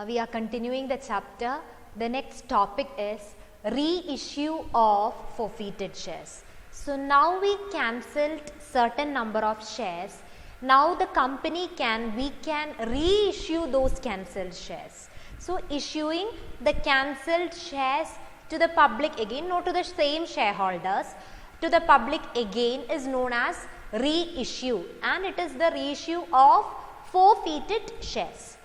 We are continuing the chapter. The next topic is reissue of forfeited shares. So now we cancelled certain number of shares. Now the company we can reissue those cancelled shares. So issuing the cancelled shares to the public again, not to the same shareholders, to the public again is known as reissue, and it is the reissue of forfeited shares.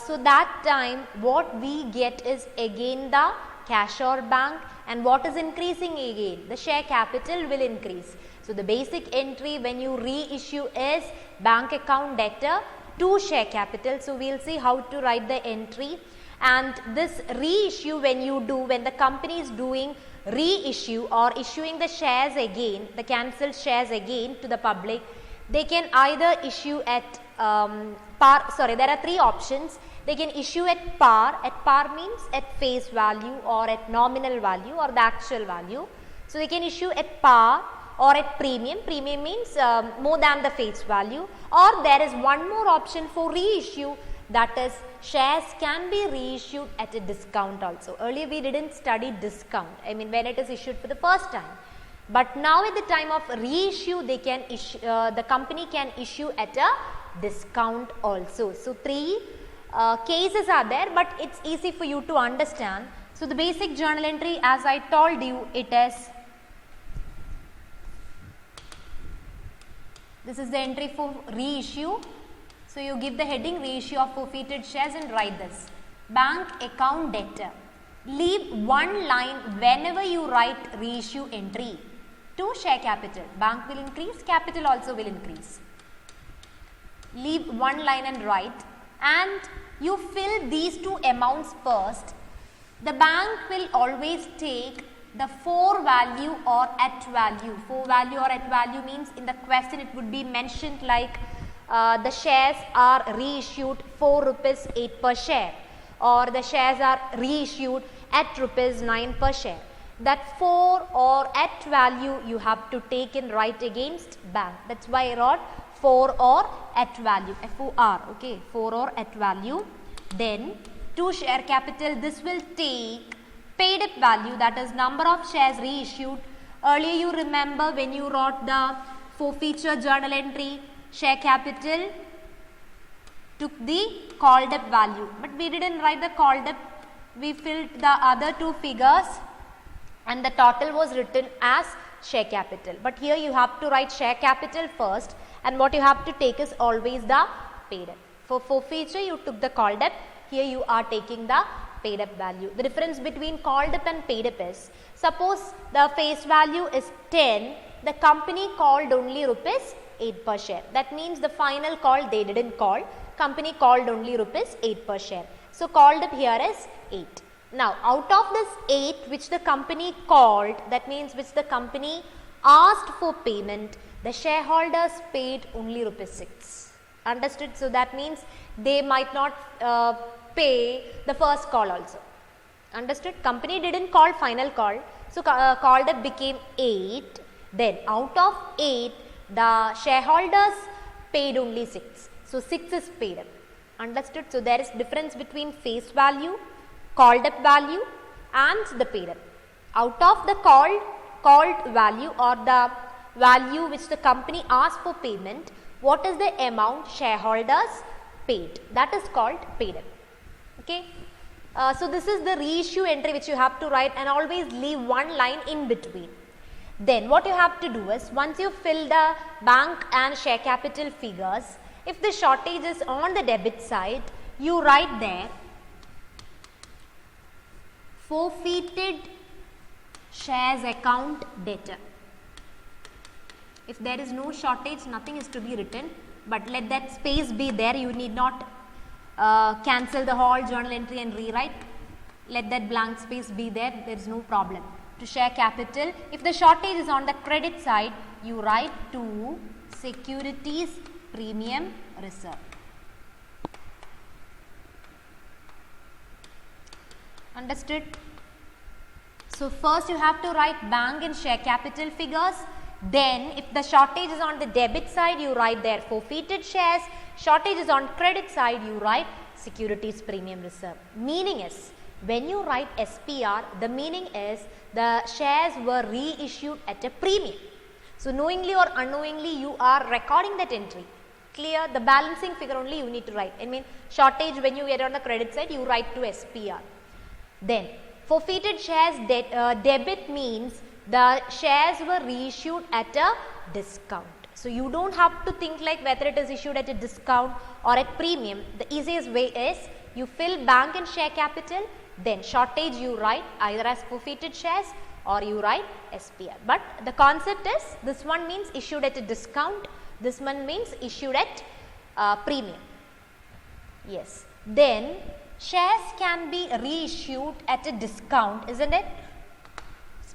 So that time what we get is again the cash or bank, and what is increasing again? The share capital will increase. So the basic entry when you reissue is bank account debtor to share capital. So we will see how to write the entry, and this reissue when you do, when the company is doing reissue or issuing the shares again, the cancelled shares again to the public, they can either issue at par, there are three options. They can issue at par means at face value or at nominal value or the actual value. So they can issue at par or at premium means more than the face value, or there is one more option for reissue, that is shares can be reissued at a discount also. Earlier we didn't study discount, I mean when it is issued for the first time. But now at the time of reissue, they can issue, the company can issue at a discount also. So three cases are there, but it's easy for you to understand. So the basic journal entry, as I told you, it is, this is the entry for reissue. So you give the heading reissue of forfeited shares and write this. Bank account debtor. Leave one line whenever you write reissue entry. To share capital, bank will increase, capital also will increase. Leave one line and write, and you fill these two amounts first. The bank will always take the for value or at value. For value or at value means in the question it would be mentioned like the shares are reissued for rupees 8 per share, or the shares are reissued at rupees 9 per share. That for or at value you have to take and write against bank. That's why I wrote for or at value, FOR, okay, for or at value. Then to share capital, this will take paid up value, that is number of shares reissued. Earlier you remember when you wrote the forfeiture journal entry, share capital took the called up value, but we didn't write the called up, we filled the other two figures and the total was written as share capital. But here you have to write share capital first, and what you have to take is always the paid up. For forfeiture you took the called up, here you are taking the paid up value. The difference between called up and paid up is, suppose the face value is 10, the company called only rupees 8 per share. That means the final call they didn't call, company called only rupees 8 per share. So called up here is 8. Now out of this 8 which the company called, that means which the company asked for payment, the shareholders paid only rupees 6. Understood? So that means they might not pay the first call also. Understood? Company didn't call final call. So called up became 8. Then out of 8 the shareholders paid only 6. So 6 is paid up. Understood? So there is difference between face value, called up value and the paid up. Out of the called value or the value which the company asked for payment, what is the amount shareholders paid? That is called paid up. Okay. So this is the reissue entry which you have to write, and always leave one line in between. Then what you have to do is, once you fill the bank and share capital figures, if the shortage is on the debit side, you write there forfeited shares account debtor. If there is no shortage, nothing is to be written, but let that space be there. You need not cancel the whole journal entry and rewrite. Let that blank space be there, there is no problem. To share capital, if the shortage is on the credit side, you write to securities premium reserve. Understood? So first you have to write bank and share capital figures. Then if the shortage is on the debit side, you write there forfeited shares. Shortage is on credit side, you write securities premium reserve. Meaning is, when you write SPR, the meaning is the shares were reissued at a premium. So, knowingly or unknowingly you are recording that entry. Clear? The balancing figure only you need to write. I mean, shortage when you get on the credit side, you write to SPR. Then, forfeited shares debit means the shares were reissued at a discount. So, you do not have to think like whether it is issued at a discount or at premium. The easiest way is you fill bank and share capital, then shortage you write either as forfeited shares or you write SPR. But the concept is, this one means issued at a discount, this one means issued at premium. Yes. Then shares can be reissued at a discount, isn't it?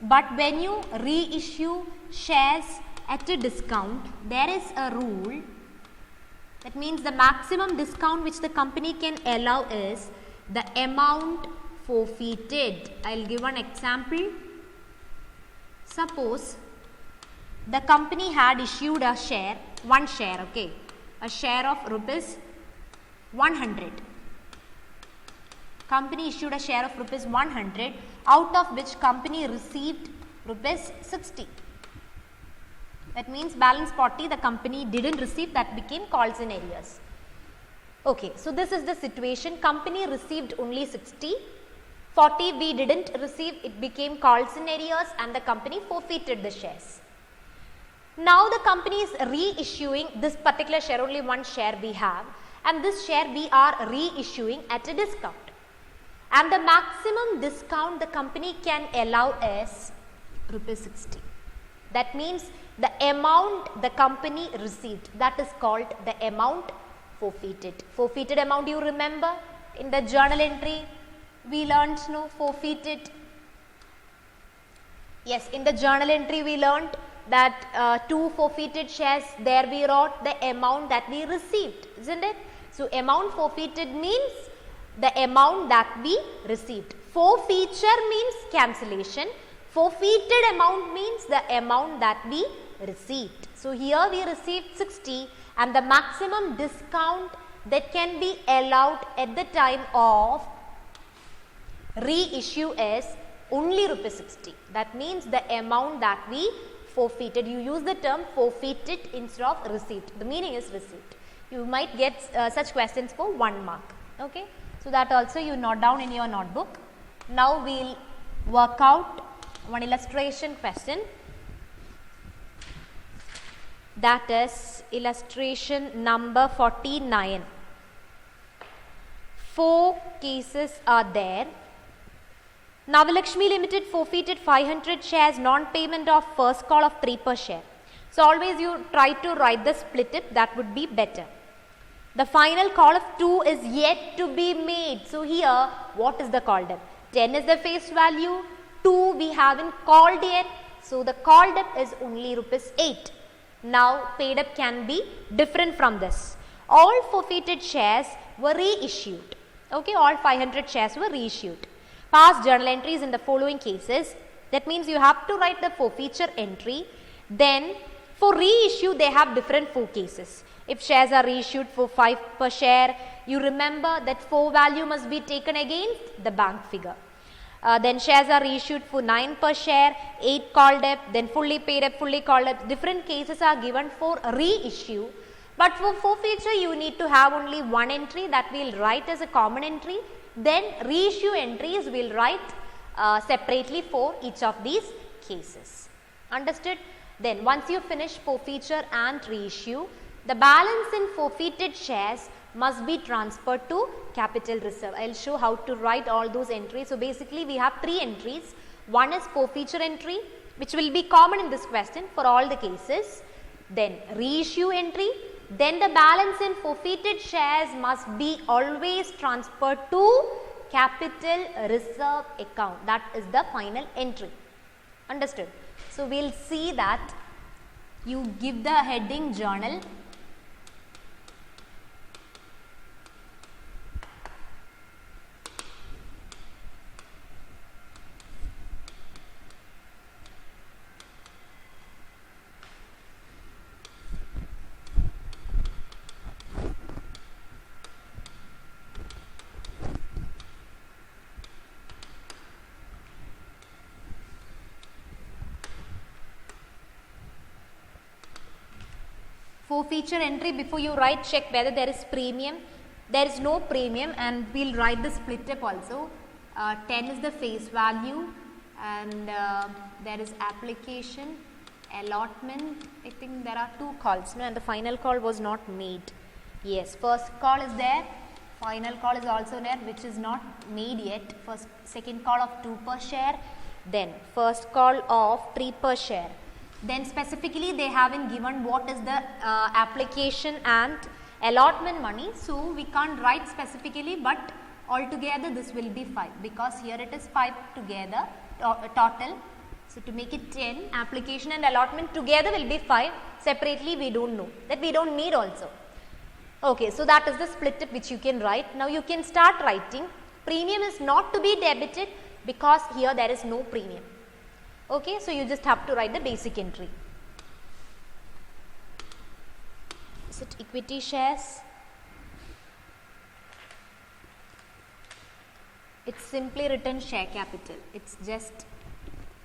But when you reissue shares at a discount, there is a rule. That means the maximum discount which the company can allow is the amount forfeited. I will give one example. Suppose the company had issued a share, one share, okay, a share of rupees 100. Company issued a share of rupees 100, out of which company received rupees 60. That means balance 40 the company didn't receive, that became calls in arrears. Okay, so this is the situation. Company received only 60, 40 we didn't receive, it became calls in arrears and the company forfeited the shares. Now the company is reissuing this particular share, only one share we have, and this share we are reissuing at a discount. And the maximum discount the company can allow is rupees 60. That means the amount the company received, that is called the amount forfeited. Forfeited amount you remember in the journal entry we learned, no, forfeited. Yes, in the journal entry we learned that 2 forfeited shares, there we wrote the amount that we received, isn't it? So, amount forfeited means the amount that we received. Forfeiture means cancellation. Forfeited amount means the amount that we received. So, here we received 60 and the maximum discount that can be allowed at the time of reissue is only rupees 60. That means the amount that we forfeited. You use the term forfeited instead of received. The meaning is received. You might get such questions for 1 mark. Okay. So, that also you note down in your notebook. Now, we will work out one illustration question, that is illustration number 49. 4 cases are there. Navalakshmi Limited forfeited 500 shares, non-payment of first call of 3 per share. So, always you try to write the split it, that would be better. The final call of 2 is yet to be made. So, here what is the called up? 10 is the face value, 2 we haven't called yet. So, the called up is only rupees 8. Now, paid up can be different from this. All forfeited shares were reissued. Okay, all 500 shares were reissued. Past journal entries in the following cases. That means you have to write the forfeiture entry. Then, for reissue they have different 4 cases. If shares are reissued for 5 per share, you remember that 4 value must be taken against the bank figure. Then shares are reissued for 9 per share, 8 called up, then fully paid up, fully called up. Different cases are given for reissue. But for forfeiture, you need to have only one entry that we will write as a common entry. Then reissue entries we will write separately for each of these cases. Understood? Then once you finish forfeiture and reissue, the balance in forfeited shares must be transferred to capital reserve. I will show how to write all those entries. So, basically we have 3 entries. One is forfeiture entry, which will be common in this question for all the cases. Then reissue entry. Then the balance in forfeited shares must be always transferred to capital reserve account. That is the final entry. Understood? So, we will see that you give the heading journal. forfeiture entry, before you write, check whether there is premium. There is no premium, and we'll write the split up also. 10 is the face value, and there is application, allotment. I think there are 2 calls, no, and the final call was not made. Yes, first call is there, final call is also there, which is not made yet. Second call of 2 per share, then first call of 3 per share. Then specifically they haven't given what is the application and allotment money, so we can't write specifically, but altogether this will be 5, because here it is 5 together total. So to make it 10, application and allotment together will be 5, separately we don't know, that we don't need also. Okay, so that is the split up which you can write. Now you can start writing. Premium is not to be debited because here there is no premium. Okay, so you just have to write the basic entry. Is it equity shares? It's simply written share capital. It's just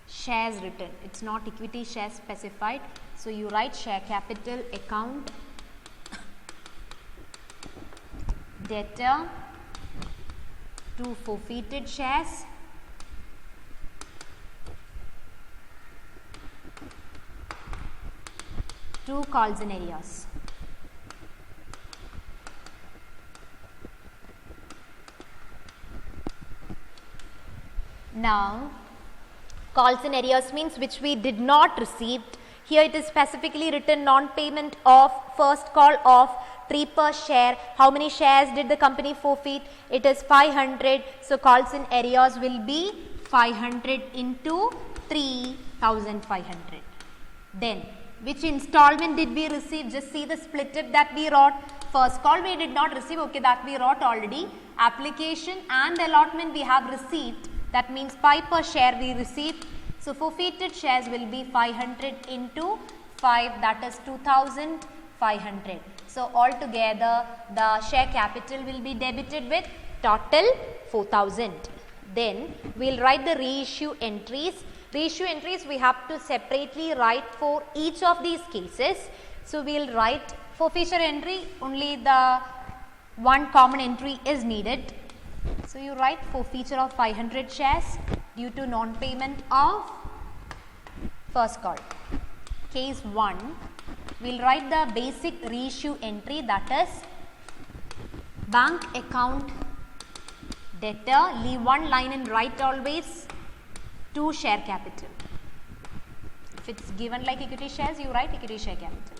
shares written. It's not equity shares specified. So you write share capital account, debtor to forfeited shares, to calls in arrears. Now, calls in arrears means which we did not receive. Here it is specifically written non-payment of first call of 3 per share. How many shares did the company forfeit? It is 500. So, calls in arrears will be 500 into 3,500. Then, which installment did we receive? Just see the split up that we wrote. First call we did not receive, okay, that we wrote already. Application and allotment we have received. That means 5 per share we received. So, forfeited shares will be 500 into 5, that is 2,500. So, altogether the share capital will be debited with total 4,000. Then we will write the reissue entries. Reissue entries we have to separately write for each of these cases. So, we will write forfeiture entry, only the one common entry is needed. So, you write forfeiture of 500 shares due to non-payment of first call. Case 1, we will write the basic reissue entry, that is bank account debtor, leave one line and write always to share capital. If it is given like equity shares, you write equity share capital.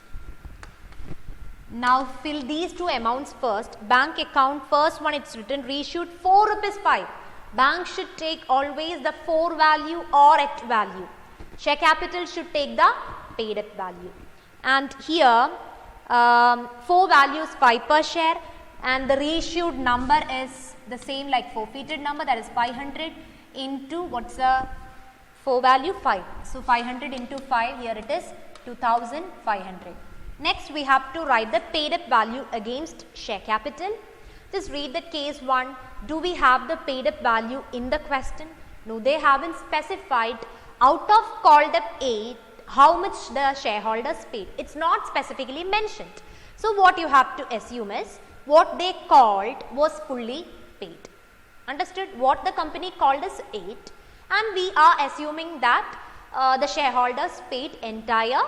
Now fill these 2 amounts first. Bank account, first one it's written reissued 4 rupees 5. Bank should take always the 4 value or at value. Share capital should take the paid up value. And here 4 values 5 per share, and the reissued number is the same like forfeited number, that is 500 into what's the 4 value 5. So 500 into 5, here it is 2,500. Next we have to write the paid up value against share capital. Just read the case 1. Do we have the paid up value in the question? No, they haven't specified out of called up 8 how much the shareholders paid. It's not specifically mentioned. So what you have to assume is what they called was fully paid. Understood? What the company called is 8, and we are assuming that the shareholders paid entire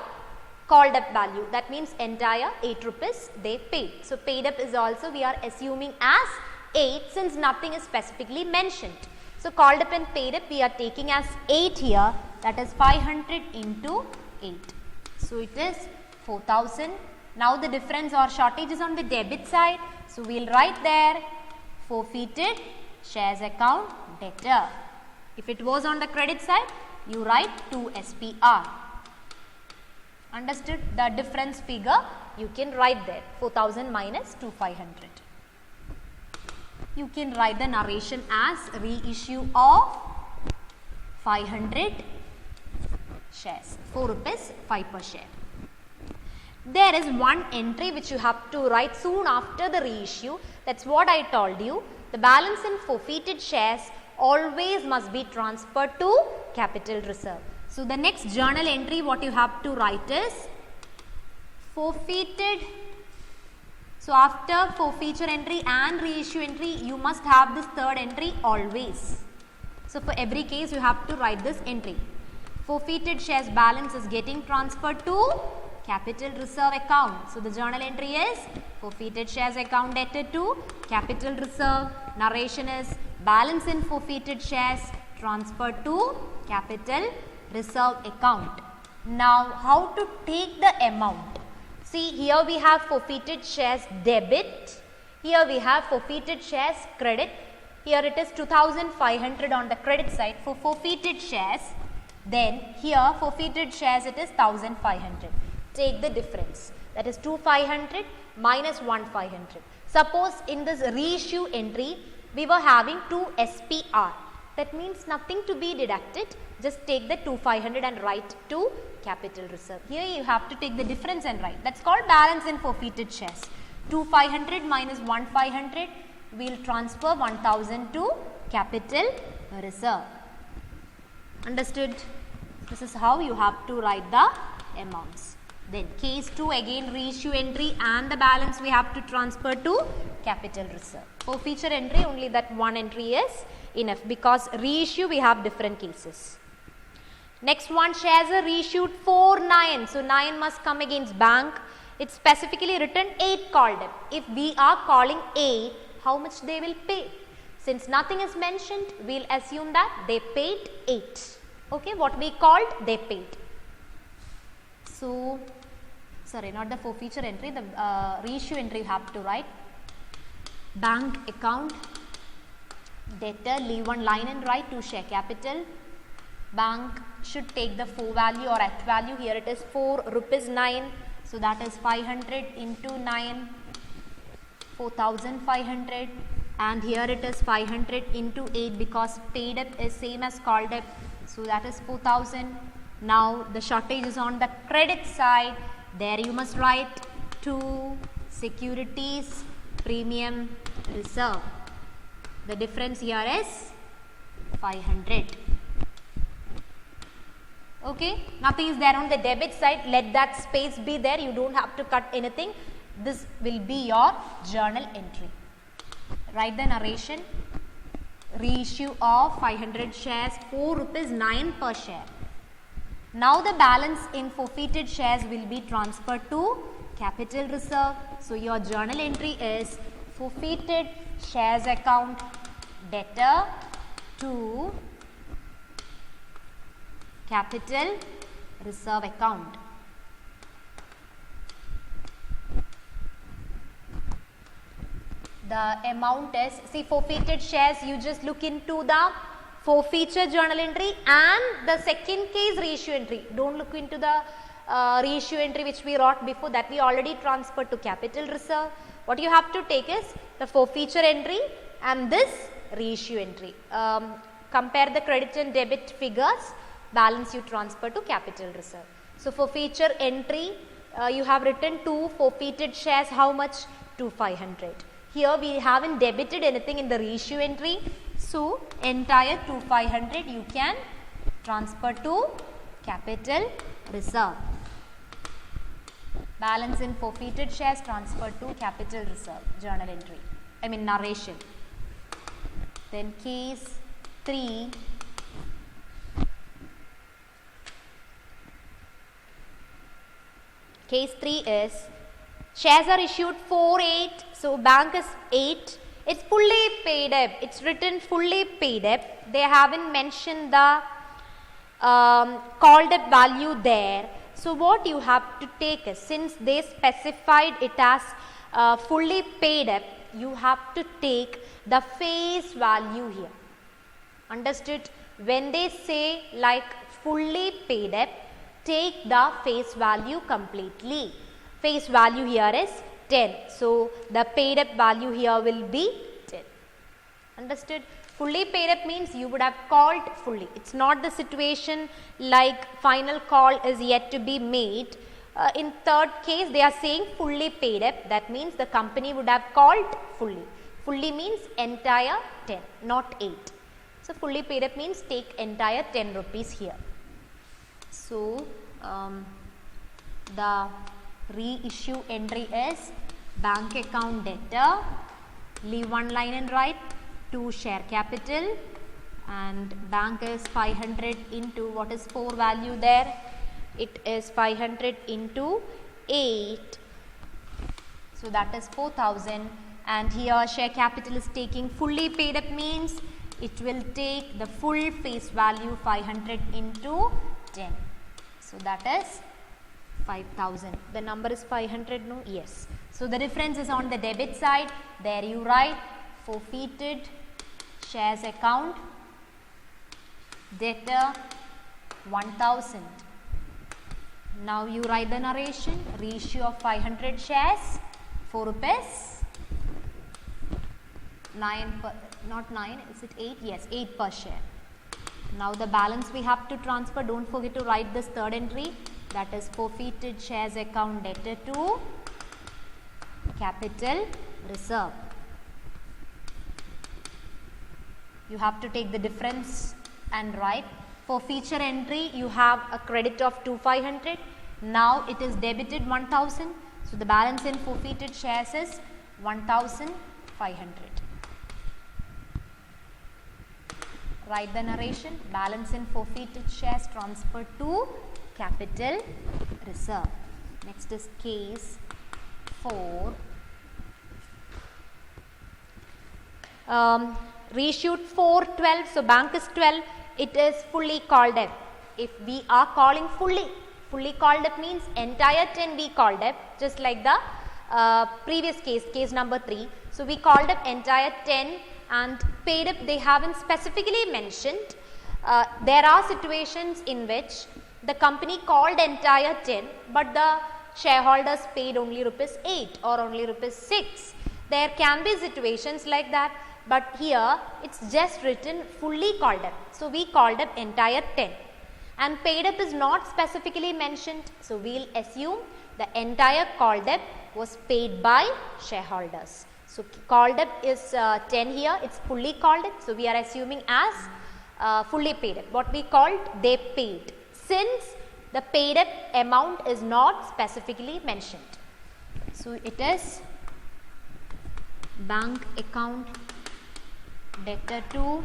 called up value. That means entire 8 rupees they paid. So paid up is also we are assuming as 8 since nothing is specifically mentioned. So called up and paid up we are taking as 8 here, that is 500 into 8. So it is 4,000. Now the difference or shortage is on the debit side. So we will write there forfeited shares account debtor. If it was on the credit side, you write 2 SPR. Understood? The difference figure you can write there, 4,000 minus 2,500. You can write the narration as reissue of 500 shares, 4 rupees 5 per share. There is one entry which you have to write soon after the reissue. That's what I told you. The balance in forfeited shares always must be transferred to capital reserve. So the next journal entry what you have to write is Forfeited. So after forfeiture entry and reissue entry, you must have this third entry always. So for every case, you have to write this entry. Forfeited shares balance is getting transferred to capital reserve account. So the journal entry is forfeited shares account debtor to capital reserve. Narration is balance in forfeited shares transferred to capital reserve account. Now how to take the amount? See, here we have forfeited shares debit, here we have forfeited shares credit, here it is 2500 on the credit side for forfeited shares, then here forfeited shares it is 1500. Take the difference, that is 2500 minus 1500. Suppose in this reissue entry we were having 2 SPR, that means nothing to be deducted, just take the 2500 and write to capital reserve. Here you have to take the difference and write. That's called balance in forfeited shares. 2500 minus 1500, we will transfer 1000 to capital reserve. Understood? This is how you have to write the amounts. Then case 2 again reissue entry and the balance we have to transfer to capital reserve. Forfeiture entry only that one entry is enough because reissue we have different cases. Next one, shares are reissued for 9. So 9 must come against bank. It's specifically written 8 called up. If we are calling 8, how much they will pay? Since nothing is mentioned, we'll assume that they paid 8. Okay, what we called, they paid. So, sorry, not the forfeiture entry, the reissue entry you have to write. Bank account, debtor, leave one line and write to share capital. Bank should take the 4 value or at value. Here it is 4 rupees 9. So that is 500 into 9, 4500. And here it is 500 into 8 because paid up is same as called up. So that is 4000. Now the shortage is on the credit side. There you must write to securities premium reserve. The difference here is 500. Okay, nothing is there on the debit side, let that space be there, you don't have to cut anything. This will be your journal entry. Write the narration, reissue of 500 shares, 4 rupees 9 per share. Now the balance in forfeited shares will be transferred to capital reserve. So your journal entry is forfeited shares account debtor to capital reserve account. The amount is, see, forfeited shares, you just look into the forfeiture journal entry and the second case reissue entry. Don't look into the reissue entry which we wrote before, that we already transferred to capital reserve. What you have to take is the forfeiture entry and this reissue entry. Compare the credit and debit figures, balance you transfer to capital reserve. So forfeiture entry, you have written 2 forfeited shares, how much? 2500. Here we haven't debited anything in the reissue entry. So entire 2500 you can transfer to capital reserve. Balance in forfeited shares transferred to capital reserve, journal entry, I mean narration. Then case 3. Case 3 is shares are issued for 8. So bank is 8. It's fully paid up. It's written fully paid up. They haven't mentioned the called up value there. So what you have to take is, since they specified it as fully paid up, you have to take the face value here. Understood? When they say like fully paid up, take the face value completely. Face value here is 10. So the paid up value here will be 10. Understood? Fully paid up means you would have called fully. It's not the situation like final call is yet to be made. In third case, they are saying fully paid up. That means the company would have called fully. Fully means entire 10, not 8. So fully paid up means take entire 10 rupees here. So the reissue entry is bank account debtor, leave one line and write 2 share capital, and bank is 500 into what is 4 value there, it is 500 into 8, so that is 4000, and here share capital is taking fully paid up means it will take the full face value 500 into 10, so that is 5000. The number is 500, no? Yes. So the difference is on the debit side. There you write forfeited shares account debtor 1000. Now you write the narration, reissue of 500 shares, 4 rupees, 9 per, not 9, is it 8? Yes, 8 per share. Now the balance we have to transfer, don't forget to write this third entry, that is forfeited shares account debtor to capital reserve. You have to take the difference and write. For feature entry, you have a credit of 2500. Now it is debited 1000. So the balance in forfeited shares is 1500. Write the narration. Balance in forfeited shares transferred to capital reserve. Next is case 4. Reissued 4/12, so bank is 12, it is fully called up. If we are calling fully called up means entire 10 we called up, just like the previous case number 3. So we called up entire 10 and paid up, they haven't specifically mentioned. There are situations in which the company called entire 10 but the shareholders paid only rupees 8 or only rupees 6. There can be situations like that, but here it's just written fully called up. So we called up entire 10 and paid up is not specifically mentioned. So we'll assume the entire called up was paid by shareholders. So called up is 10 here, it's fully called up. So we are assuming as fully paid up. What we called, they paid, since the paid up amount is not specifically mentioned. So it is bank account debtor to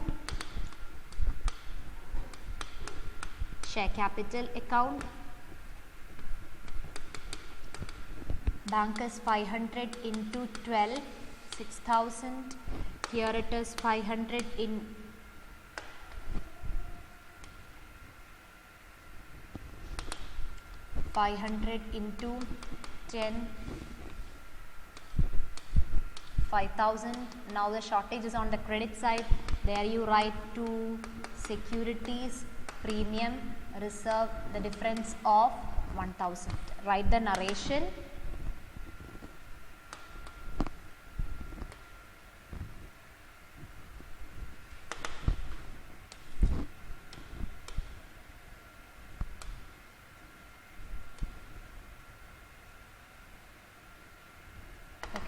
share capital account. Bank is 500 into 12, 6000. Here it is 500 in 500 into 10, 5000. Now the shortage is on the credit side. There you write to securities premium reserve the difference of 1000. Write the narration.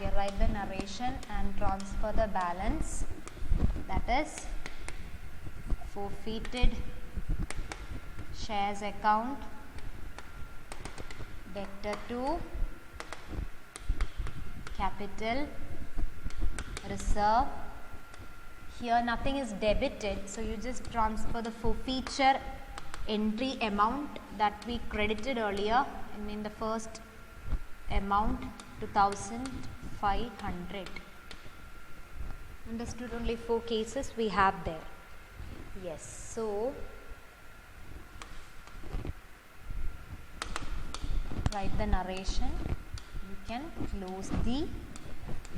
Okay, write the narration and transfer the balance, that is forfeited shares account debtor to capital reserve. Here nothing is debited, so you just transfer the forfeiture entry amount that we credited earlier. I mean the first amount 2500. Understood? Only 4 cases we have there. Yes, so write the narration, you can close the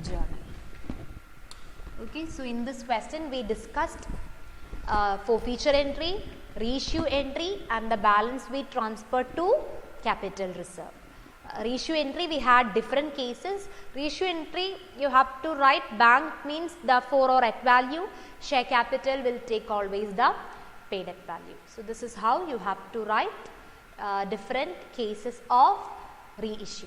journal. Okay, so in this question we discussed forfeiture entry, reissue entry and the balance we transferred to capital reserve. Reissue entry we had different cases. Reissue entry you have to write bank means the 4 or at value, share capital will take always the paid at value. So this is how you have to write different cases of reissue.